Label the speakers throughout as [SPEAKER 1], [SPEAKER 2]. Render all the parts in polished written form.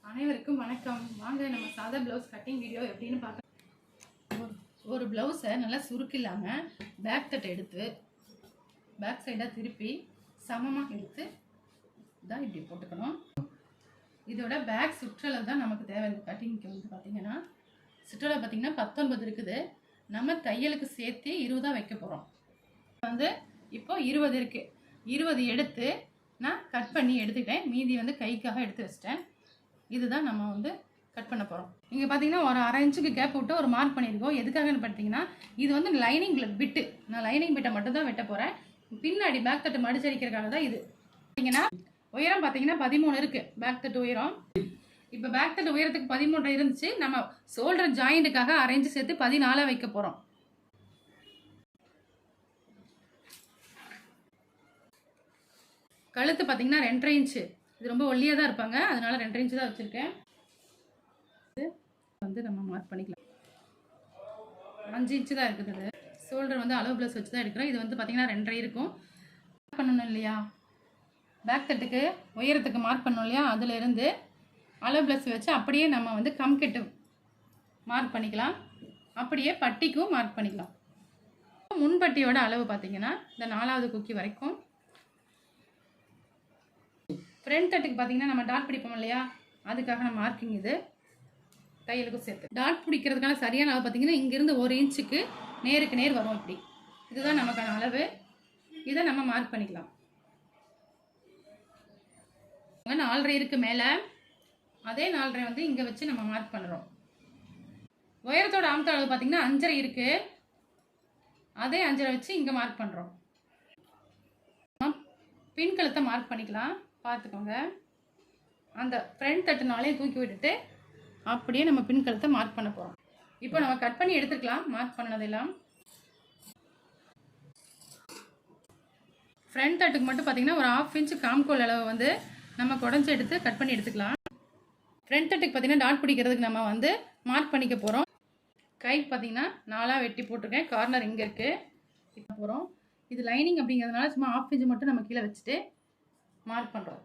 [SPEAKER 1] அனைவருக்கும் வணக்கம். வாங்க நம்ம சாதா ப்ளவுஸ் கட்டிங் வீடியோ எப்படின்னு பார்க்க. ஒரு ப்ளவுஸை நல்லா சுருக்கில்லாமல் பேக் தட்டை எடுத்து பேக் சைடாக திருப்பி சமமாக எடுத்து தான் இப்படி போட்டுக்கணும். இதோட பேக் சுற்றளவு தான் நமக்கு தேவை. இந்த கட்டிங்க்கு வந்து பார்த்திங்கன்னா சுற்றளவு பார்த்திங்கன்னா 19 இருக்குது. நம்ம தையலுக்கு சேர்த்து 20 வைக்க போகிறோம். வந்து இப்போ 20 இருக்குது. 20 எடுத்து நான் கட் பண்ணி எடுத்துக்கிட்டேன். மீதி வந்து கைக்காக எடுத்து வச்சிட்டேன். இதுதான் நம்ம வந்து கட் பண்ண போகிறோம். இங்கே பார்த்தீங்கன்னா ஒரு 1/2 இன்ச்சுக்கு கேப் விட்டு ஒரு மார்க் பண்ணியிருக்கோம். எதுக்காகன்னு பார்த்தீங்கன்னா இது வந்து லைனிங் பிட்டு. நான் லைனிங் பிட்டை மட்டும் தான் வெட்ட போகிறேன். பின்னாடி பேக் தட்டு மடிச்சடிக்கிறதுக்காக தான் இது. பார்த்தீங்கன்னா உயரம் பார்த்தீங்கன்னா 13 இருக்குது பேக் தட்டு உயரம். இப்போ பேக் தட்டு உயரத்துக்கு 13 இருந்துச்சு. நம்ம ஷோல்டர் ஜாயிண்ட்டுக்காக 1/2 இன்ச்சு சேர்த்து 14 வைக்க போகிறோம். கழுத்து பார்த்தீங்கன்னா 2.5 இன்ச்சு. இது ரொம்ப ஒல்லியாக தான் இருப்பாங்க, அதனால 2.5 இன்ச்சு தான் வச்சுருக்கேன். வந்து நம்ம மார்க் பண்ணிக்கலாம். 5 இன்ச்சு தான் இருக்குது. அது ஷோல்டர் வந்து அளவு ப்ளஸ் வச்சு தான் எடுக்கிறோம். இது வந்து பார்த்தீங்கன்னா 2.5 இருக்கும். மார்க் பண்ணணும் இல்லையா, பேக் தட்டுக்கு உயரத்துக்கு மார்க் பண்ணணும் இல்லையா, அதிலிருந்து அளவு ப்ளஸ் வச்சு அப்படியே நம்ம வந்து கம்கெட்டு மார்க் பண்ணிக்கலாம். அப்படியே பட்டிக்கும் மார்க் பண்ணிக்கலாம். முன்பட்டியோட அளவு பார்த்தீங்கன்னா இந்த 4வது குக்கி வரைக்கும். ஃப்ரண்ட் தட்டுக்கு பார்த்தீங்கன்னா நம்ம டாட் பிடிப்போம் இல்லையா, அதுக்காக நம்ம மார்க்கிங் இது தையலுக்கும் சேர்த்து. டாட் பிடிக்கிறதுக்கான சரியான அளவு பார்த்தீங்கன்னா இங்கேருந்து 1 இன்ச்சுக்கு நேருக்கு நேர் வரும். இப்படி இதுதான் நமக்கான அளவு. இதை நம்ம மார்க் பண்ணிக்கலாம். 4.5 இருக்குது மேலே, அதே 4.5 வந்து இங்கே வச்சு நம்ம மார்க் பண்ணுறோம். உயரத்தோட ஆமத்த அளவு பார்த்தீங்கன்னா 5.5 இருக்குது. அதே 5.5 வச்சு இங்கே மார்க் பண்ணுறோம். பின் கழுத்தை மார்க் பண்ணிக்கலாம். பார்த்துக்கோங்க, அந்த ஃப்ரண்ட் தட்டுனாலே தூக்கி விட்டுட்டு அப்படியே நம்ம பின் கழுத்தை மார்க் பண்ண போகிறோம். இப்போ நம்ம கட் பண்ணி எடுத்துக்கலாம். மார்க் பண்ணதெல்லாம் ஃப்ரண்ட் தட்டுக்கு மட்டும் பார்த்தீங்கன்னா ஒரு 1/2 இன்ச்சு காம்கோல் அளவு வந்து நம்ம குடஞ்சி எடுத்து கட் பண்ணி எடுத்துக்கலாம். ஃப்ரண்ட் தட்டுக்கு பார்த்தீங்கன்னா டாட் பிடிக்கிறதுக்கு நம்ம வந்து மார்க் பண்ணிக்க போகிறோம். கைக்கு பார்த்தீங்கன்னா 4 வெட்டி போட்டிருக்கேன். கார்னர் இங்கே இருக்குது. இப்போ போகிறோம். இது லைனிங் அப்படிங்கிறதுனால சும்மா 1/2 இன்ச்சு மட்டும் நம்ம கீழே வச்சுட்டு மார்க் பண்ணுறோம்.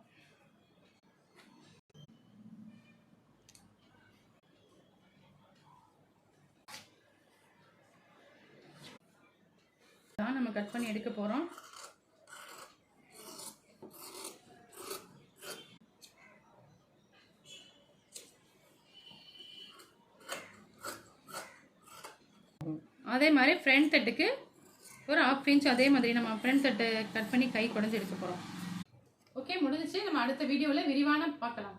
[SPEAKER 1] தான் நம்ம கட் பண்ணி எடுக்க போகிறோம். அதே மாதிரி ஃப்ரண்ட் தட்டுக்கு ஒரு 1/2 இன்ச் அதே மாதிரி நம்ம ஃப்ரண்ட் தட்டு கட் பண்ணி கை குடஞ்சி எடுக்க போகிறோம். ஓகே, முடிஞ்சிச்சு. நம்ம அடுத்த வீடியோவில் விரிவான பார்க்கலாம்.